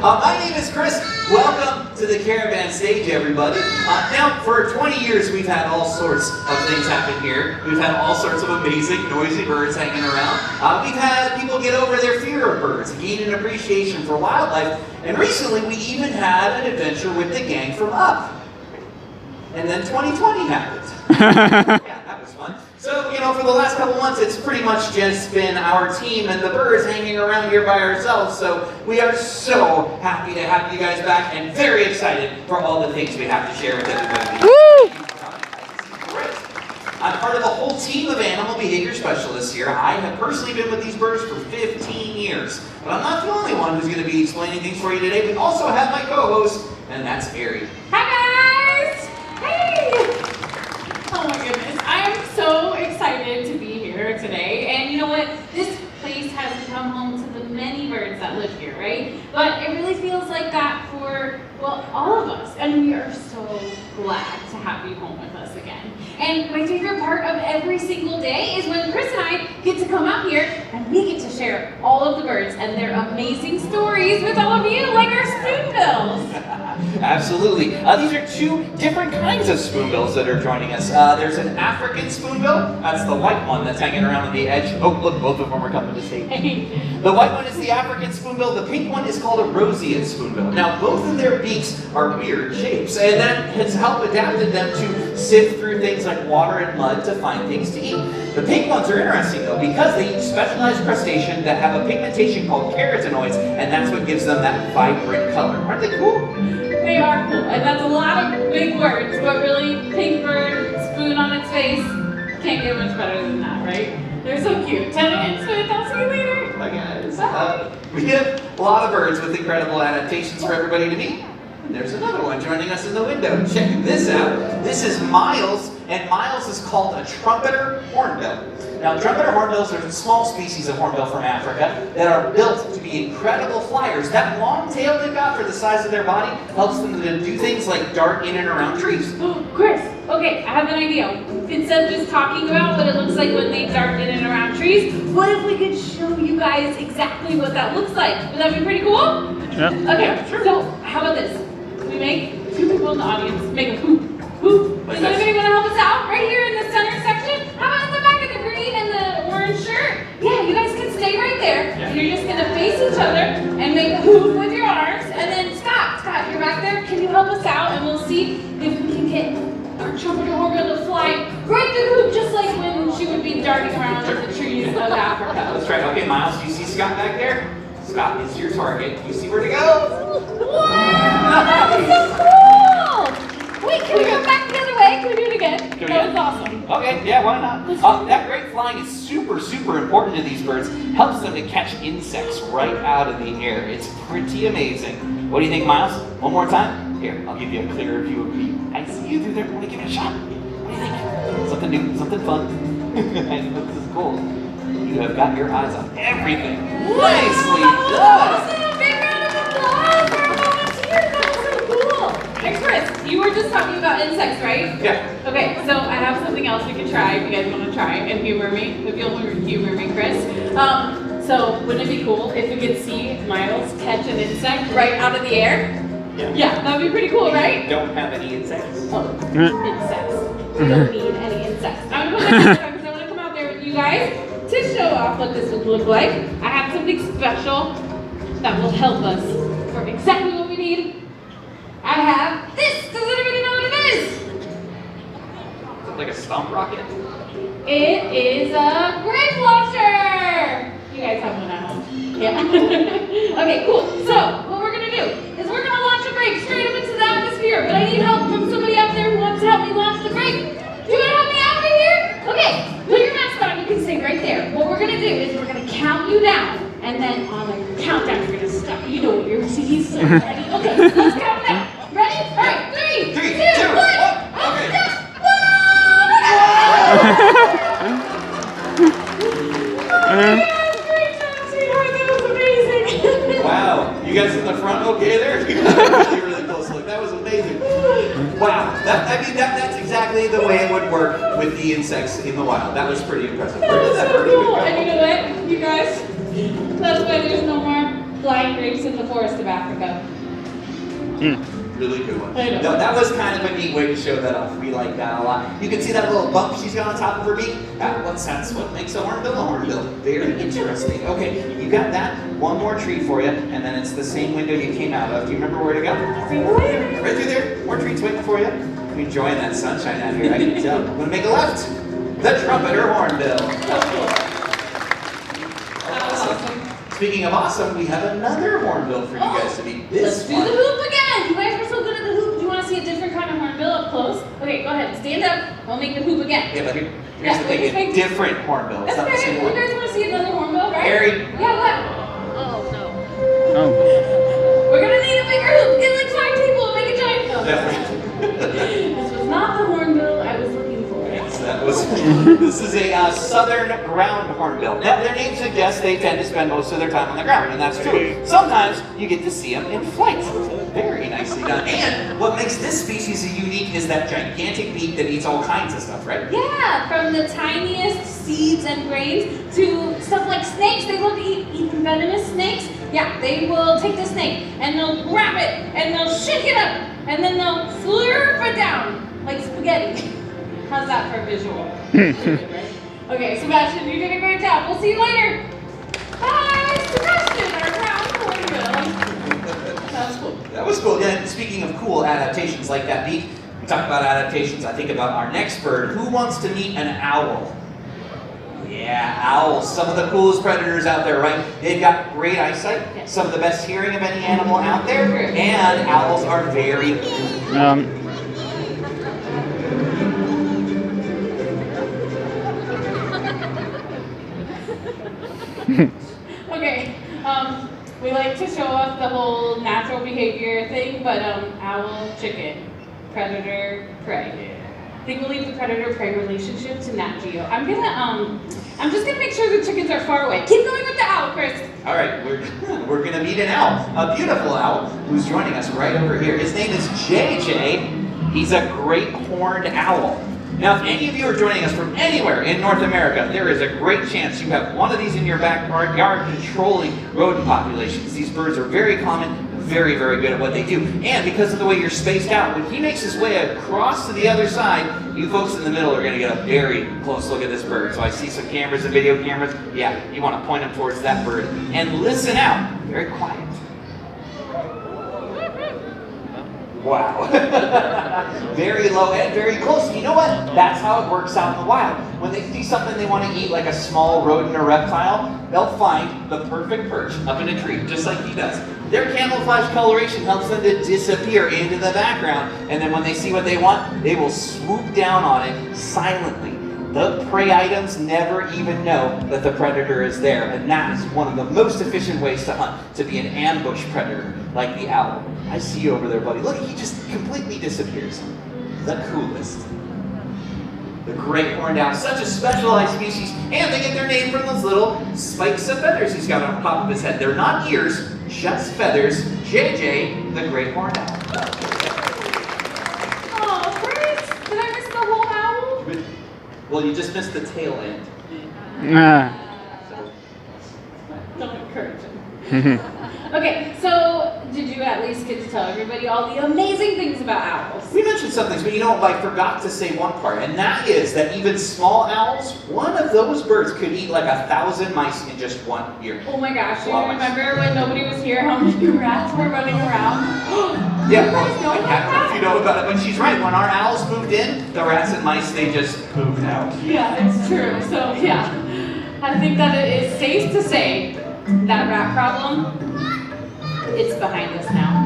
My name is Chris. Welcome to the Caravan Stage, everybody. Now, for 20 years, we've had all sorts of things happen here. We've had all sorts of amazing, noisy birds hanging around. We've had people get over their fear of birds, gain an appreciation for wildlife, and recently we even had an adventure with the gang from Up. And then 2020 happened. Yeah, that was fun. So, you know, for the last couple months, it's pretty much just been our team and the birds hanging around here by ourselves. So we are so happy to have you guys back and very excited for all the things we have to share with everybody. Woo! Great. I'm part of the whole team of animal behavior specialists here. I have personally been with these birds for 15 years. But I'm not the only one who's going to be explaining things for you today. We also have my co-host, and that's Ari. Hi guys! Hey! Oh my goodness, I am so excited to be here today. And you know what? This place has become home to the many birds that live here, right? But it really feels like that for, well, all of us. And we are so glad to have you home with us again. And my favorite part of every single day is when Chris and I get to come out here and we get to share all of the birds and their amazing stories with all of you, like our spoonbills. Absolutely. These are two different kinds of spoonbills that are joining us. There's an African spoonbill. That's the white one that's hanging around on the edge. Oh, look, both of them are coming to stage. The white one is the African spoonbill. The pink one is called a roseate spoonbill. Now, both of their beaks are weird shapes, and that has helped adapted them to sift through things like water and mud to find things to eat. The pink ones are interesting, though, because they eat specialized crustaceans that have a pigmentation called carotenoids, and that's what gives them that vibrant color. Aren't they cool? They are cool, and that's a lot of big words, but really, pink bird, spoon on its face, can't get much better than that, right? They're so cute. 10 minutes, but I'll see you later. Bye, guys. We have a lot of birds with incredible adaptations for everybody to meet. And there's another one joining us in the window. Check this out. This is Miles, and Miles is called a trumpeter hornbill. Now, trumpeter hornbills are a small species of hornbill from Africa that are built to be incredible flyers. That long tail they've got for the size of their body helps them to do things like dart in and around trees. Oh, Chris, okay, I have an idea. Instead of just talking about what it looks like when they dart in and around trees, what if we could show you guys exactly what that looks like? Would that be pretty cool? Yeah. Okay, Yeah, sure. So how about this? We make two people in the audience make a hoop. Hoop. Does anybody want to help us out? Right here in the center section? How about in the back of the green and the orange shirt? Yeah, you guys can stay right there. Yeah. And you're just going to face each other and make a hoop with your arms. And then Scott, you're back there. Can you help us out? And we'll see if we can get our trumpeter hornbill to fly right through the hoop, just like when she would be darting around in the trees of Africa. Let's try. Okay, Miles, do you see Scott back there? Scott is your target. You see where to go? Wow, that was so cool! Wait, can we go back the other way? Can we do it again? That was awesome. Okay, yeah, why not? That great flying is super, super important to these birds. Helps them to catch insects right out of the air. It's pretty amazing. What do you think, Miles? One more time? Here, I'll give you a clearer view of me. I see you through there. Want to give it a shot? What do you think? Something new, something fun. I know this is cool. You have got your eyes on everything. Nicely done! Big round of applause for our volunteers. That was so cool. Hey, Chris, you were just talking about insects, right? Yeah. Okay, so I have something else we can try if you guys want to try and humor me. If you'll humor me, Chris. So wouldn't it be cool if we could see Miles catch an insect right out of the air? Yeah, that'd be pretty cool, right? Don't have any insects. Oh, insects. We don't need any insects. I'm gonna because I want to come out there with you guys to show off what this would look like. I have something special that will help us for exactly what we need. I have this. Does anybody know what it is? Is it like a stomp rocket? It is a grape launcher. You guys have one at home. Yeah. Okay, cool. So, what we're going to do is we're going to launch a grape straight up into the atmosphere. But I need help from somebody out there who wants to help me launch the grape. Do you want to help me out right here? Okay, put your mask on. You can stay right there. What we're going to do is we're going to count you down. And then on the countdown, you're going to stop. You know what you're he's so ready. Okay, let's count it down. Ready? All right, 3, 2, 1. Okay. Wow, you guys in the front okay there? You got a really, really close look. That was amazing. Wow, that's exactly the way it would work with the insects in the wild. That was pretty impressive. That was so cool. And you know what, you guys? That's why there's no more flying grapes in the forest of Africa. Really good one. I know. No, that was kind of a neat way to show that off. We like that a lot. You can see that little bump she's got on top of her beak. That's what makes a hornbill. Very interesting. Okay, you got that. One more tree for you, and then it's the same window you came out of. Do you remember where to go? Right through there. More treats waiting for you. I'm enjoying that sunshine out here. I can tell. I'm going to make a left. The trumpeter hornbill. So cool. Awesome. Speaking of awesome, we have another hornbill for you guys to meet. Let's do the hoop again. You guys were so good at the hoop. Do you want to see a different kind of hornbill up close? Okay, go ahead. Stand up. I'll make the hoop again. Yeah, but here's the thing. It's different hornbill. It's That's not the okay. same You one. guys want to see another hornbill, right? Harry. Yeah, what? Oh, no. Oh. We're going to need a bigger hoop. Get like 5 people and make a giant hoop. This was not the hornbill I was looking for. This is a southern ground hornbill. Now, their name suggests they tend to spend most of their time on the ground, and that's true. Sometimes you get to see them in flight. Very nicely done. And what makes this species unique is that gigantic beak that eats all kinds of stuff, right? Yeah, from the tiniest seeds and grains to stuff like snakes. They love to eat even venomous snakes. Yeah, they will take the snake and they'll grab it and they'll shake it up and then they'll slurp it down like spaghetti. How's that for a visual? Okay, Sebastian, you did a great job. We'll see you later. Bye, Sebastian, our ground hornbill. That was cool. That was cool. Yeah, and speaking of cool adaptations like that beak, we talk about adaptations. I think about our next bird. Who wants to meet an owl? Yeah, owls. Some of the coolest predators out there, right? They've got great eyesight, some of the best hearing of any animal out there, and owls are very Okay, we like to show off the whole natural behavior thing, but owl, chicken, predator, prey. I think we'll leave the predator-prey relationship to Nat Geo. I'm just gonna make sure the chickens are far away. Keep going with the owl, Chris. All right, we're gonna meet an owl, a beautiful owl, who's joining us right over here. His name is JJ. He's a great horned owl. Now, if any of you are joining us from anywhere in North America, there is a great chance you have one of these in your backyard controlling rodent populations. These birds are very common, very, very good at what they do. And because of the way you're spaced out, when he makes his way across to the other side, you folks in the middle are going to get a very close look at this bird. So I see some cameras and video cameras. Yeah, you want to point them towards that bird. And listen out. Very quiet. Wow. Very low and very close. You know what? That's how it works out in the wild. When they see something they want to eat, like a small rodent or reptile, they'll find the perfect perch up in a tree, just like he does. Their camouflage coloration helps them to disappear into the background, and then when they see what they want, they will swoop down on it silently. The prey items never even know that the predator is there, and that is one of the most efficient ways to hunt, to be an ambush predator, like the owl. I see you over there, buddy. Look, he just completely disappears. The coolest. The great horned owl, such a specialized species, and they get their name from those little spikes of feathers he's got on top of his head. They're not ears, just feathers. JJ, the great horned owl. Oh, Chris, did I miss the whole owl? Well, you just missed the tail end. Don't encourage him. Okay, so did you at least get get to tell everybody all the amazing things about owls. We mentioned some things, but you know, I forgot to say one part, and that is that even small owls, one of those birds could eat like 1,000 mice in just 1 year. Oh my gosh, do you remember when nobody was here, how many rats were running around? Yeah, well, I don't know if you know about it, but she's right. When our owls moved in, the rats and mice, they just moved out. Yeah, it's true. So yeah, I think that it is safe to say that rat problem, it's behind us now.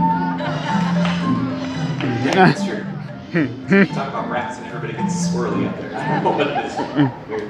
Yeah, that's true. We talk about rats and everybody gets swirly up there. I don't know what it is. Weird.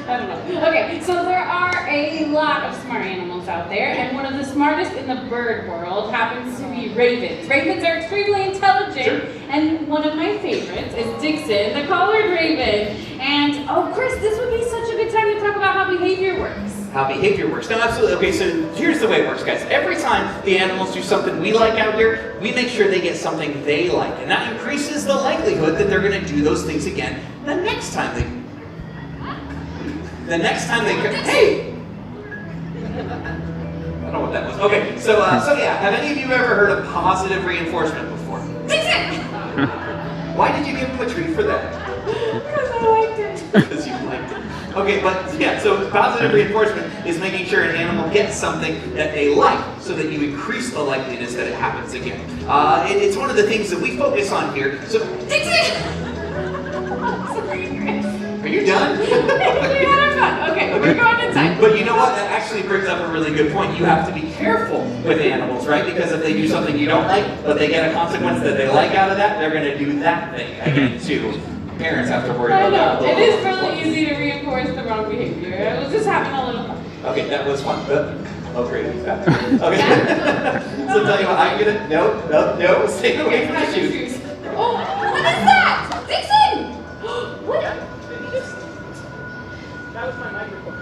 I don't know. Okay, so there are a lot of smart animals out there, and one of the smartest in the bird world happens to be ravens. Ravens are extremely intelligent, Sure. and one of my favorites is Dixon, the collared raven. And oh, Chris, this would be such a good time to talk about how behavior works. How behavior works. No, absolutely. Okay, so here's the way it works, guys. Every time the animals do something we like out here, we make sure they get something they like. And that increases the likelihood that they're going to do those things again the next time they Hey! I don't know what that was. Okay, so yeah, have any of you ever heard of positive reinforcement before? Dixon! Why did you give him a treat for that? Because I liked it. Because you liked it. Okay, but yeah, so positive reinforcement is making sure an animal gets something that they like so that you increase the likeliness that it happens again. It's one of the things that we focus on here. So, Dixon! Sorry, Chris. are you done? We had our fun. Okay, we're going inside. But you know what? That actually brings up a really good point. You have to be careful with animals, right? Because if they do something you don't like, but they get a consequence that they like out of that, they're going to do that thing again too. Parents have to worry I about know, that. it is really easy to reinforce the wrong behavior. I was just having a little fun. Okay, that was fun. Oh, great, he's back. Okay. So tell you what, I'm gonna, no, stay away from the shoes. Oh, what is that? Dixon! What? That was my microphone.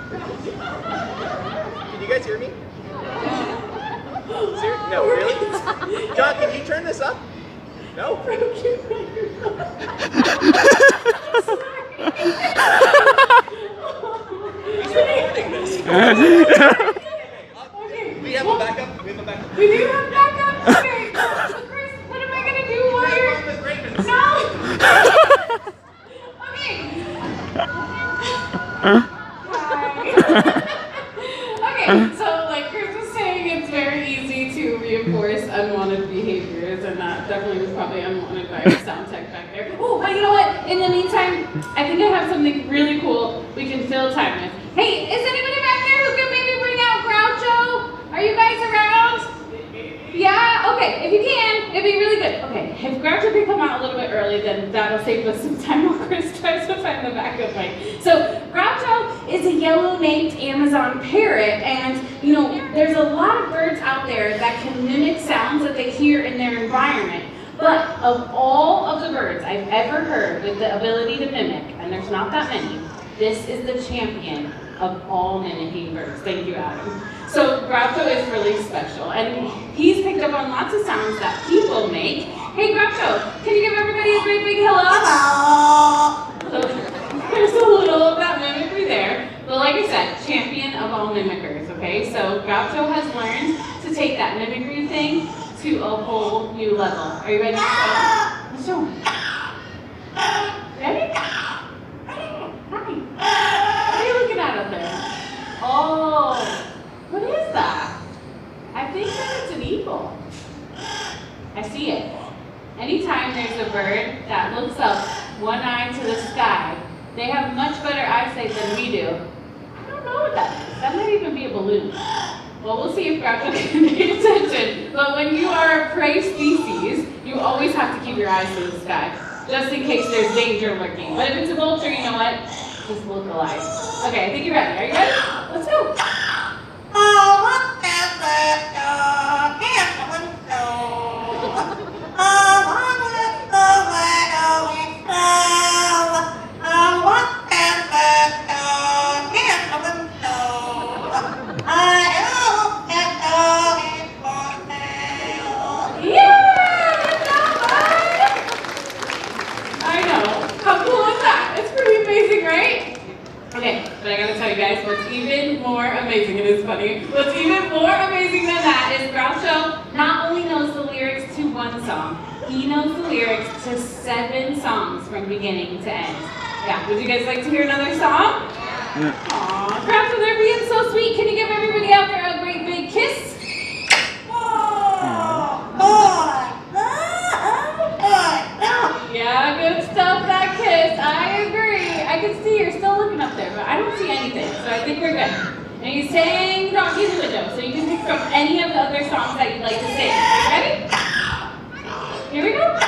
Can you guys hear me? No, really? John, can you turn this up? No? We have a backup? We do have backup? Okay. Chris, what am I gonna do while you're... No! Okay. Okay, so like Chris was saying, it's very easy to reinforce unwanted behaviors, and that definitely was probably unwanted by our sound tech back there. Oh, but you know what? In the meantime, I think I have something really cool we can fill time with. Hey, is anybody back there who can maybe bring out Groucho? Are you guys around? Yeah? Okay, if you can, it'd be really good. Okay, if Groucho can come out a little bit early, then that'll save us some time while Chris tries to find the backup mic. So, Groucho is a yellow-naped Amazon parrot, and, you know, there's a lot of birds out there that can mimic sounds that they hear in their environment. But of all of the birds I've ever heard with the ability to mimic, and there's not that many, this is the champion of all mimicking birds. Thank you, Adam. So Groucho is really special, and he's picked up on lots of sounds that people make. Hey Groucho, can you give everybody a great big hello? So there's a little of that mimicry there. But like I said, champion of all mimickers, okay? So Groucho has learned to take that mimicry thing to a whole new level. Are you ready? Let's show him. Ready? Hi. What are you looking at up there? Oh, what is that? I think that it's an eagle. I see it. Anytime there's a bird that looks up one eye to the sky, they have much better eyesight than we do. I don't know what that is. That might even be a balloon. Well, we'll see if Groucho can pay attention. But when you are a prey species, you always have to keep your eyes to the sky, just in case there's danger lurking. But if it's a vulture, you know what? Just look alive. Okay, I think you're ready. Are you ready? Let's go. Okay, but I gotta tell you guys what's even more one song. He knows the lyrics to 7 songs from beginning to end. Yeah, would you guys like to hear another song? Aw, Groucho, they're being so sweet. Can you give everybody out there a great big kiss? Yeah, good stuff, that kiss. I agree. I can see you're still looking up there, but I don't see anything, so I think we're good. And you sang Rocky the Window, so you can pick from any of the other songs that you'd like to sing. Ready? Here we go.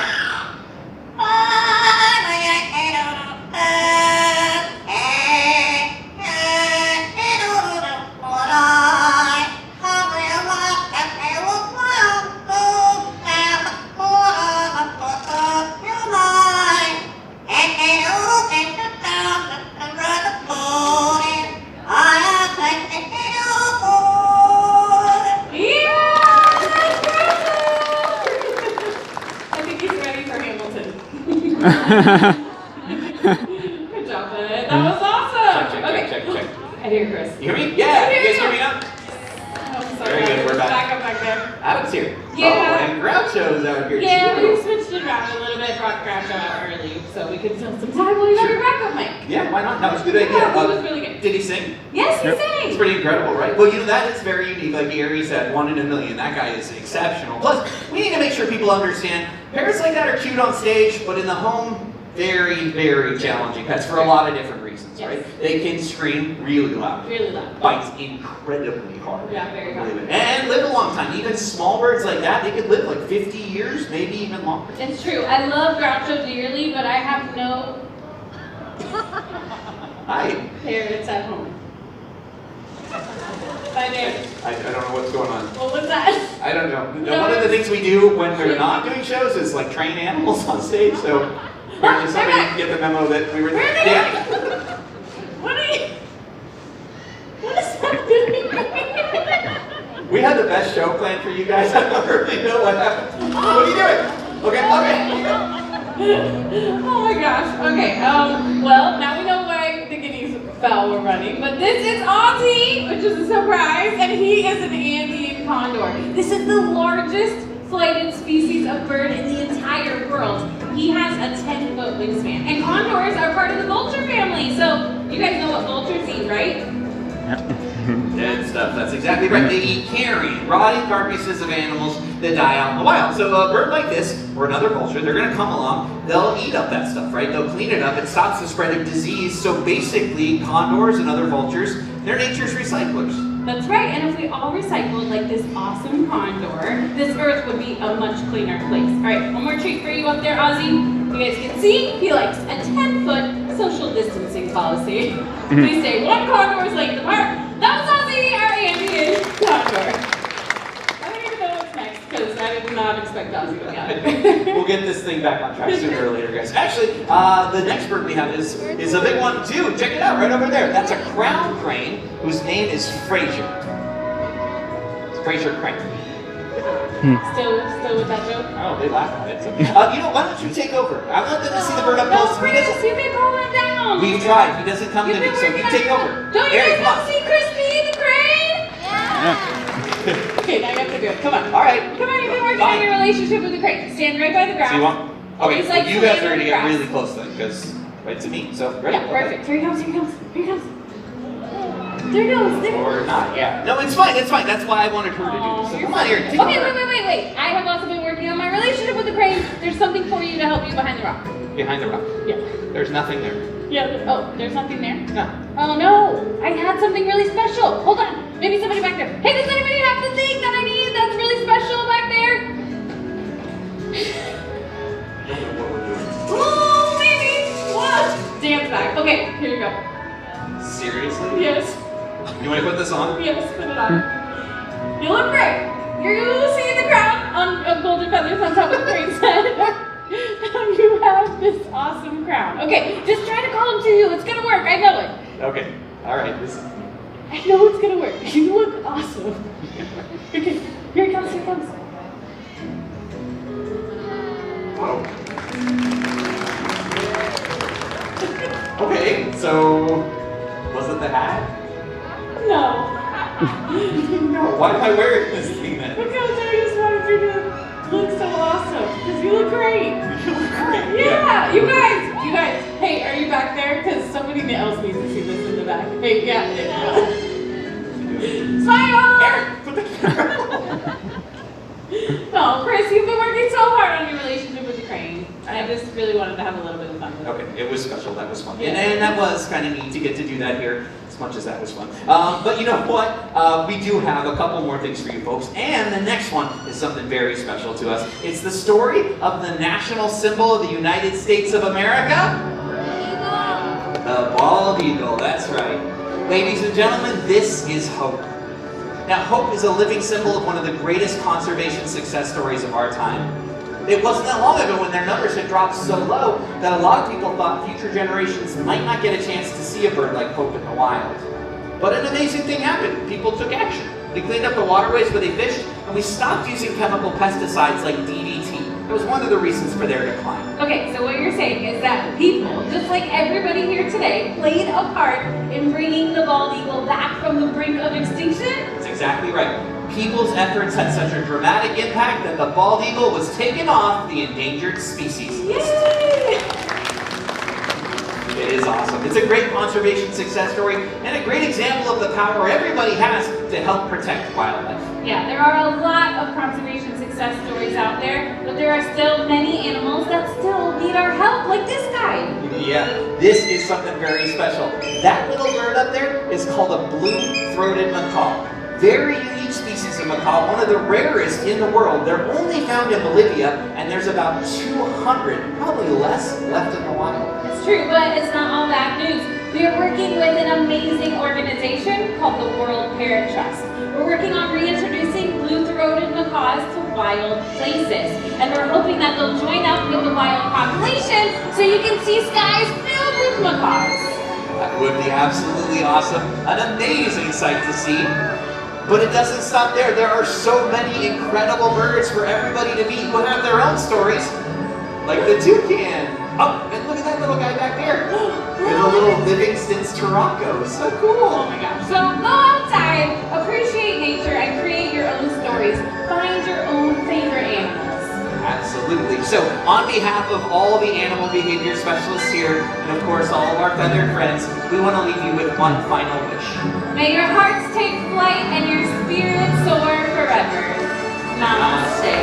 Good job, bud. That was awesome. Check. I hear Chris. You hear me? Yeah. You guys hear me now? Oh, sorry. Very good. We're back. Back up back there. Adam's here. Yeah. Oh, and Groucho's out here Yeah, too. we switched it around a little bit. Brought Groucho out early so we could fill some time while you got your backup mic. Yeah, why not? That was a good idea. Yeah, it was really good. Did he sing? Yes, he It's sang. pretty incredible, right? Well, that is very unique. Like Gary said, 1 in a million. That guy is exceptional. Plus, we need to make sure people understand parrots like that are cute on stage, but in the home, very, very challenging pets for a lot of different reasons, Yes. right? They can scream really loud. Really loud. Bites incredibly hard. Yeah, very hard. And live a long time. Even small birds like that, they could live like 50 years, maybe even longer. It's true. I love Groucho dearly, but I have no Hi. parrots at home. Bye there. I don't know what's going on. What was that? I don't know. No. One of the things we do when we're not doing shows is like train animals on stage, so apparently somebody didn't get the memo that we were Where are they Yeah. What are you? What is happening? We had the best show planned for you guys. I don't really know what happened. What are you doing? Okay. Oh my gosh. Okay. Well, now we know why the guineas fell were running, but this is Ozzy, which is a surprise, and he is an Andean condor. This is the largest flighted species of bird in the entire world. He has a 10-foot wingspan, and condors are part of the vulture family. So you guys know what vultures eat, right? Dead stuff. That's exactly right. They eat carrion, rotting carcasses of animals that die out in the wild. So a bird like this, or another vulture, they're going to come along, they'll eat up that stuff, right? They'll clean it up. It stops the spread of disease. So basically, condors and other vultures, they're nature's recyclers. That's right, and if we all recycled like this awesome condor, this earth would be a much cleaner place. All right, one more treat for you up there, Ozzy. You guys can see he likes a 10-foot social distancing policy. Please stay 1 condor's length apart. That was Ozzy, our Andean condor. I don't even know what's next because I did not expect Ozzy to be on it. We'll get this thing back on track sooner or later, guys. Actually, the next bird we have is a big one too. Check it out, right over there. That's a crown crane whose name is Fraser. It's Fraser Crane. Still with that joke? Oh, they laugh at it. So, why don't you take over? I want them to see the bird up No, close. He Chris, doesn't- you've been calling down. We've tried. He doesn't come to You've me, been so working you on take it. over. Don't you Eric, guys come want on. to see Crispy the crane? Okay, now you have to do it. Come on. All right. Come on, you've been working on your relationship with the crane. Stand right by the ground. So you want? Okay, Just like well, you guys laying are on going to the get grass. really close then, because right to me. So ready? Yeah, perfect. Here he comes, here he comes, here he comes. There he goes, there he goes. Or not? Yeah. No, it's fine. It's fine. That's why I wanted her to do this. So You're come on here. Take Okay, over. wait. I have also been working on my relationship with the crane. There's something for you to help you behind the rock. Behind the rock. Yeah. There's nothing there. Oh, there's nothing there? No. Oh no, I had something really special. Hold on, maybe somebody back there. Hey, does anybody have the thing that I need that's really special back there? Oh, maybe. What? Dance back. Okay, here you go. Seriously? Yes. You want to put this on? Yes, put it on. You look great. You're see the crown of golden feathers on top of the crane's head. You have this awesome crown. Okay, just try to call him to you. It's gonna work. I know it. Okay. All right. I know it's gonna work. You look awesome. Okay, here he comes. Here he comes. Whoa. Okay. So, was it the hat? No. No. Why am I wearing this thing then? Because I just wanted you to look so awesome. Because you look great. You look great. Yeah, you guys. Hey, are you back there? Because somebody else needs to see this in the back. Hey, yeah. Smile! Eric, put the camera. No, Chris, you've been working so hard on your relationship with the crane. I just really wanted to have a little bit of fun with it. Okay, it was special. That was fun. Yeah. And that was kind of neat to get to do that here, as much as that was fun. But you know what? We do have a couple more things for you folks. And the next one is something very special to us. It's the story of the national symbol of the United States of America. The bald eagle, that's right. Ladies and gentlemen, this is hope. Now, hope is a living symbol of one of the greatest conservation success stories of our time. It wasn't that long ago when their numbers had dropped so low that a lot of people thought future generations might not get a chance to see a bird like Hope in the wild. But an amazing thing happened. People took action. We cleaned up the waterways where they fished, and we stopped using chemical pesticides like DDT. It was one of the reasons for their decline. Okay, so what you're saying is that people, just like everybody here today, played a part in bringing the bald eagle back from the brink of extinction? That's exactly right. People's efforts had such a dramatic impact that the bald eagle was taken off the endangered species list. Yay! It is awesome. It's a great conservation success story and a great example of the power everybody has to help protect wildlife. Yeah, there are a lot of conservation success stories out there, but there are still many animals that still need our help, like this guy. Yeah, this is something very special. That little bird up there is called a blue-throated macaw. Very unique species of macaw, one of the rarest in the world. They're only found in Bolivia, and there's about 200, probably less, left in the wild. It's true, but it's not all bad news. We are working with an amazing organization called the World Parrot Trust. We're working on reintroducing blue-throated macaws to wild places, and we're hoping that they'll join up with the wild population so you can see skies filled with macaws. That would be absolutely awesome. An amazing sight to see. But it doesn't stop there. There are so many incredible birds for everybody to meet who have their own stories. Like the toucan. Oh, and look at that little guy back there. With a little Livingston's Turako. So cool. Oh my gosh. So go outside, appreciate nature, and create your own stories. Find your own favorite animals. Absolutely. So, on behalf of all the animal behavior specialists here, and of course all of our feathered friends, we want to leave you with one final wish. May your hearts take flight and your spirits soar forever. Namaste.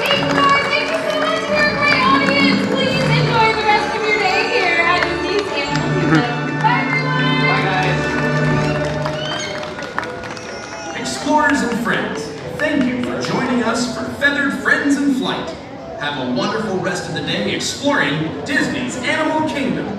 Hey guys, thank you so much for a great audience. Please enjoy the rest of your day here at Disney's Animal Kingdom. Bye everyone. Bye guys. Explorers and friends, thank you for joining us for Feathered Friends in Flight. Have a wonderful rest of the day exploring Disney's Animal Kingdom.